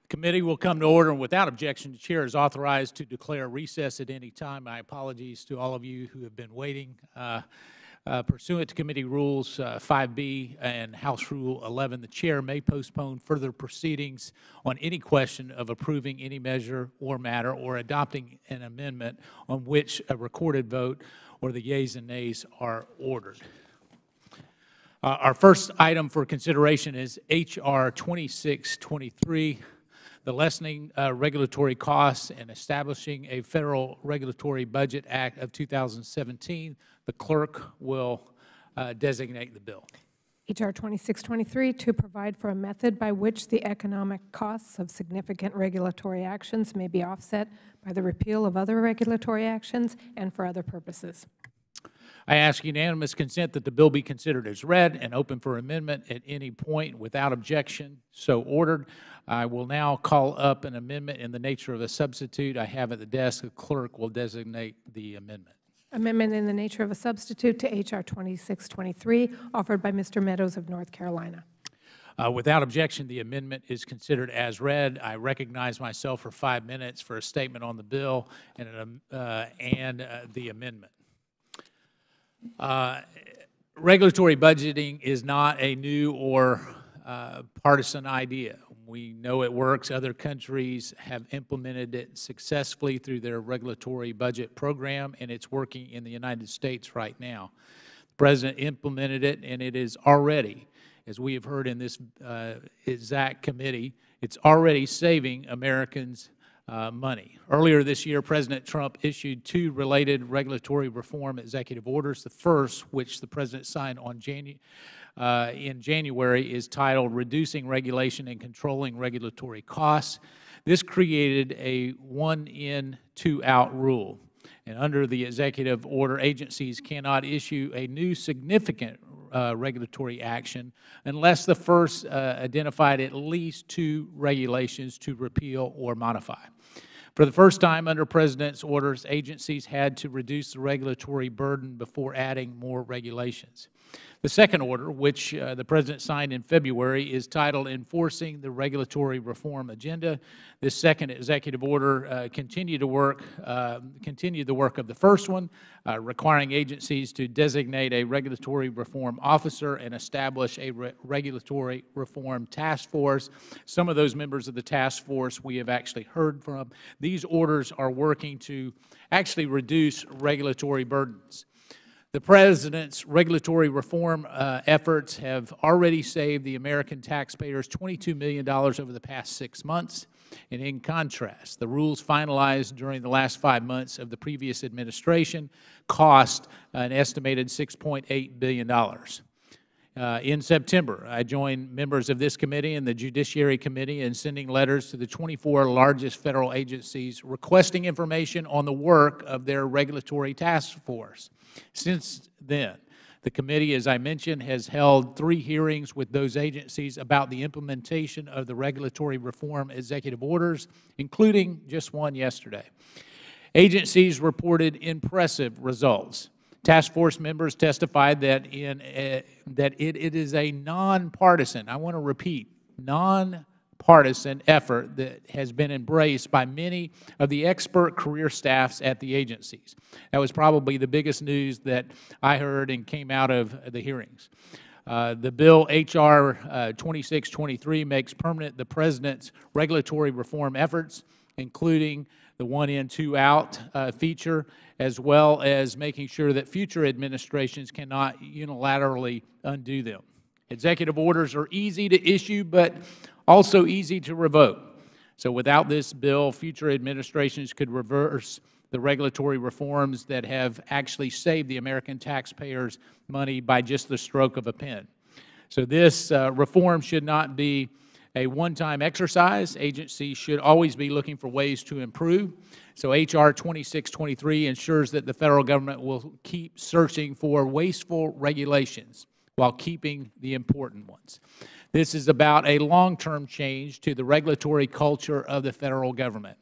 Committee will come to order, and without objection, the chair is authorized to declare recess at any time. My apologies to all of you who have been waiting. Pursuant to committee rules 5B and House Rule 11, the chair may postpone further proceedings on any question of approving any measure or matter or adopting an amendment on which a recorded vote or the yeas and nays are ordered. Our first item for consideration is H.R. 2623, the Lessening Regulatory Costs and Establishing a Federal Regulatory Budget Act of 2017. The clerk will designate the bill. H.R. 2623, to provide for a method by which the economic costs of significant regulatory actions may be offset by the repeal of other regulatory actions and for other purposes. I ask unanimous consent that the bill be considered as read and open for amendment at any point without objection. So ordered. I will now call up an amendment in the nature of a substitute I have at the desk. The clerk will designate the amendment. Amendment in the nature of a substitute to H.R. 2623, offered by Mr. Meadows of North Carolina. Without objection, the amendment is considered as read. I recognize myself for 5 minutes for a statement on the bill and the amendment. Regulatory budgeting is not a new or partisan idea. We know it works. Other countries have implemented it successfully through their regulatory budget program, and it's working in the United States right now. The President implemented it, and it is already, as we have heard in this exact committee, it's already saving Americans money. Earlier this year, President Trump issued 2 related regulatory reform executive orders. The first, which the President signed on in January, is titled Reducing Regulation and Controlling Regulatory Costs. This created a 1-in, 2-out rule. And under the executive order, agencies cannot issue a new significant regulatory action unless the first identified at least 2 regulations to repeal or modify. For the first time under President's orders, agencies had to reduce the regulatory burden before adding more regulations. The second order, which the President signed in February, is titled Enforcing the Regulatory Reform Agenda. This second executive order continued the work of the first one, requiring agencies to designate a regulatory reform officer and establish a regulatory reform task force. Some of those members of the task force we have actually heard from. These orders are working to actually reduce regulatory burdens. The President's regulatory reform efforts have already saved the American taxpayers $22 million over the past 6 months. And in contrast, the rules finalized during the last 5 months of the previous administration cost an estimated $6.8 billion. In September, I joined members of this committee and the Judiciary Committee in sending letters to the 24 largest federal agencies requesting information on the work of their regulatory task force. Since then, the committee, as I mentioned, has held 3 hearings with those agencies about the implementation of the regulatory reform executive orders, including just one yesterday. Agencies reported impressive results. Task force members testified that it is a nonpartisan, I want to repeat, nonpartisan effort that has been embraced by many of the expert career staffs at the agencies. That was probably the biggest news that I heard and came out of the hearings. The bill, H.R. 2623, makes permanent the President's regulatory reform efforts, including the 1-in, 2-out feature, as well as making sure that future administrations cannot unilaterally undo them. Executive orders are easy to issue, but also easy to revoke. So without this bill, future administrations could reverse the regulatory reforms that have actually saved the American taxpayers money by just the stroke of a pen. So this reform should not be a one-time exercise. Agencies should always be looking for ways to improve. So H.R. 2623 ensures that the federal government will keep searching for wasteful regulations while keeping the important ones. This is about a long-term change to the regulatory culture of the federal government.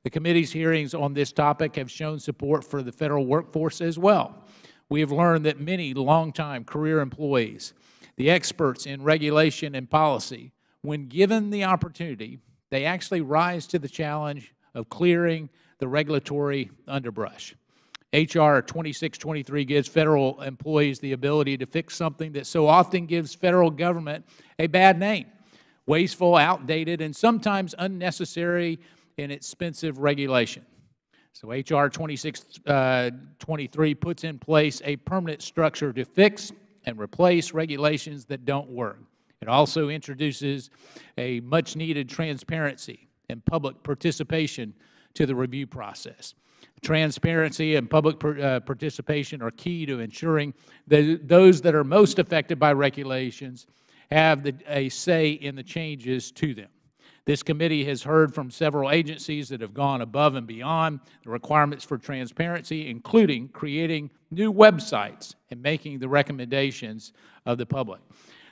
The committee's hearings on this topic have shown support for the federal workforce as well. We have learned that many longtime career employees, the experts in regulation and policy, when given the opportunity, they actually rise to the challenge of clearing the regulatory underbrush. H.R. 2623 gives federal employees the ability to fix something that so often gives federal government a bad name: wasteful, outdated, and sometimes unnecessary and expensive regulation. So H.R. 2623 puts in place a permanent structure to fix and replace regulations that don't work. It also introduces a much-needed transparency and public participation to the review process. Transparency and public participation are key to ensuring that those that are most affected by regulations have a say in the changes to them. This committee has heard from several agencies that have gone above and beyond the requirements for transparency, including creating new websites and making the recommendations of the public.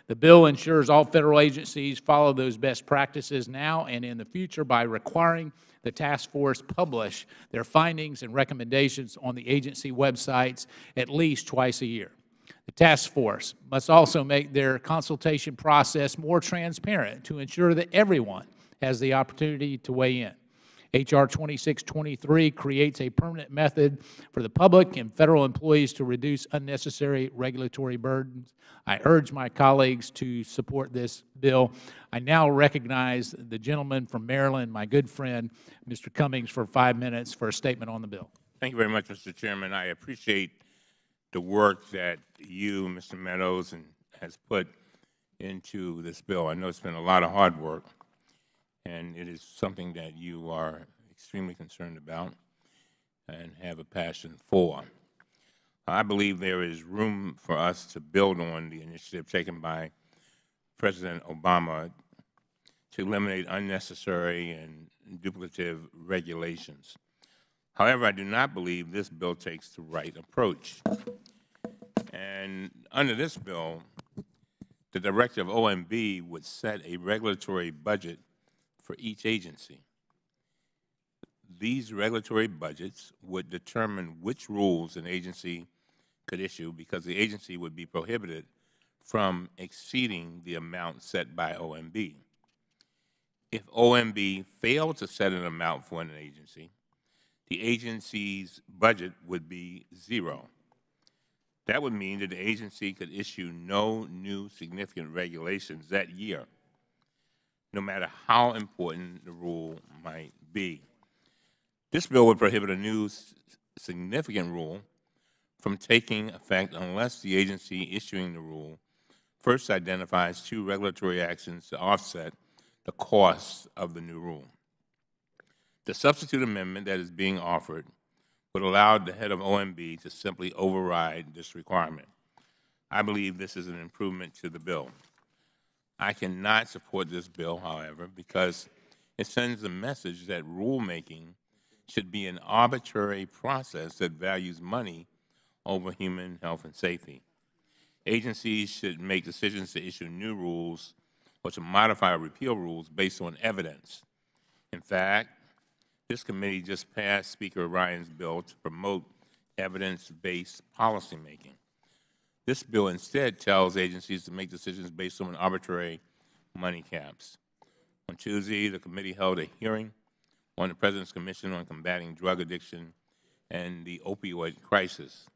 The bill ensures all federal agencies follow those best practices now and in the future by requiring the task force publish their findings and recommendations on the agency websites at least twice a year. The task force must also make their consultation process more transparent to ensure that everyone has the opportunity to weigh in. H.R. 2623 creates a permanent method for the public and federal employees to reduce unnecessary regulatory burdens. I urge my colleagues to support this bill. I now recognize the gentleman from Maryland, my good friend, Mr. Cummings, for 5 minutes for a statement on the bill. Thank you very much, Mr. Chairman. I appreciate the work that you, Mr. Meadows, has put into this bill. I know it's been a lot of hard work, and it is something that you are extremely concerned about and have a passion for. I believe there is room for us to build on the initiative taken by President Obama to eliminate unnecessary and duplicative regulations. However, I do not believe this bill takes the right approach. And under this bill, the director of OMB would set a regulatory budget for each agency. These regulatory budgets would determine which rules an agency could issue, because the agency would be prohibited from exceeding the amount set by OMB. If OMB failed to set an amount for an agency, the agency's budget would be zero. That would mean that the agency could issue no new significant regulations that year, no matter how important the rule might be. This bill would prohibit a new significant rule from taking effect unless the agency issuing the rule first identifies 2 regulatory actions to offset the costs of the new rule. The substitute amendment that is being offered would allow the head of OMB to simply override this requirement. I believe this is an improvement to the bill. I cannot support this bill, however, because it sends a message that rulemaking should be an arbitrary process that values money over human health and safety. Agencies should make decisions to issue new rules or to modify or repeal rules based on evidence. In fact, this committee just passed Speaker Ryan's bill to promote evidence-based policymaking. This bill instead tells agencies to make decisions based on arbitrary money caps. On Tuesday, the committee held a hearing on the President's Commission on Combating Drug Addiction and the Opioid Crisis.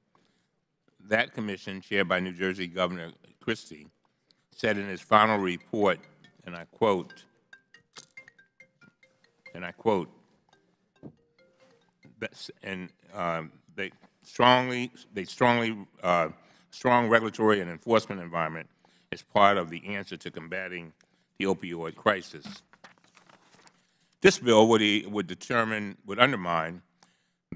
That commission, chaired by New Jersey Governor Christie, said in his final report, and I quote, strong regulatory and enforcement environment is part of the answer to combating the opioid crisis. This bill would undermine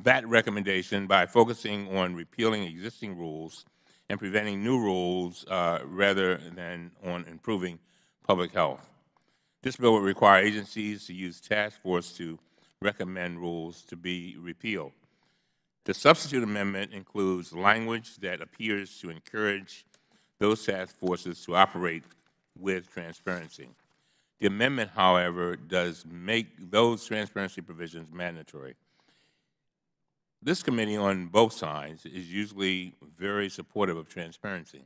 that recommendation by focusing on repealing existing rules and preventing new rules rather than on improving public health. This bill would require agencies to use task force to recommend rules to be repealed. The substitute amendment includes language that appears to encourage those task forces to operate with transparency. The amendment, however, does make those transparency provisions mandatory. This committee on both sides is usually very supportive of transparency,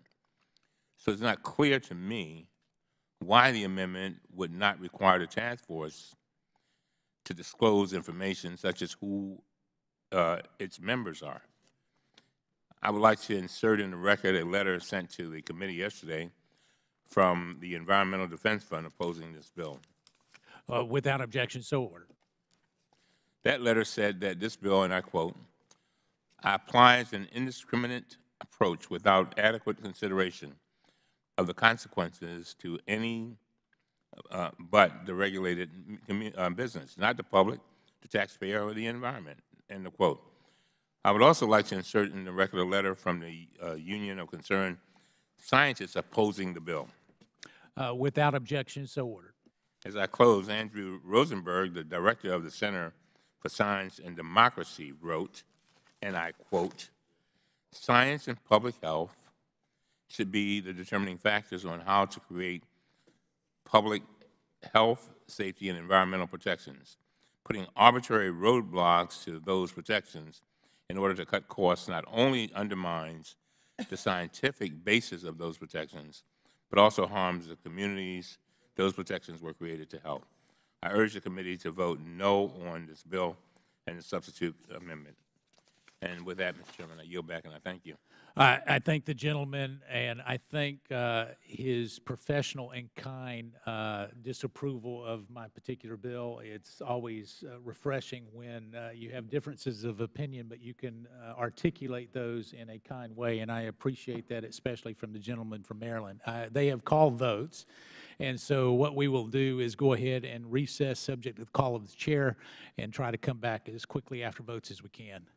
so it's not clear to me why the amendment would not require the task force to disclose information such as who its members are. I would like to insert in the record a letter sent to the committee yesterday from the Environmental Defense Fund opposing this bill. Without objection, so ordered. That letter said that this bill, and I quote, applies an indiscriminate approach without adequate consideration of the consequences to any but the regulated business, not the public, the taxpayer, or the environment, end of quote. I would also like to insert in the record a letter from the Union of Concerned Scientists opposing the bill. Without objection, so ordered. As I close, Andrew Rosenberg, the director of the Center for Science and Democracy, wrote, and I quote, "Science and public health should be the determining factors on how to create public health, safety, and environmental protections. Putting arbitrary roadblocks to those protections in order to cut costs not only undermines the scientific basis of those protections, but also harms the communities those protections were created to help. I urge the committee to vote no on this bill and the substitute amendment." And with that, Mr. Chairman, I yield back and I thank you. I thank the gentleman, and I thank his professional and kind disapproval of my particular bill. It's always refreshing when you have differences of opinion, but you can articulate those in a kind way, and I appreciate that, especially from the gentleman from Maryland. They have called votes, and so what we will do is go ahead and recess subject to the call of the chair and try to come back as quickly after votes as we can.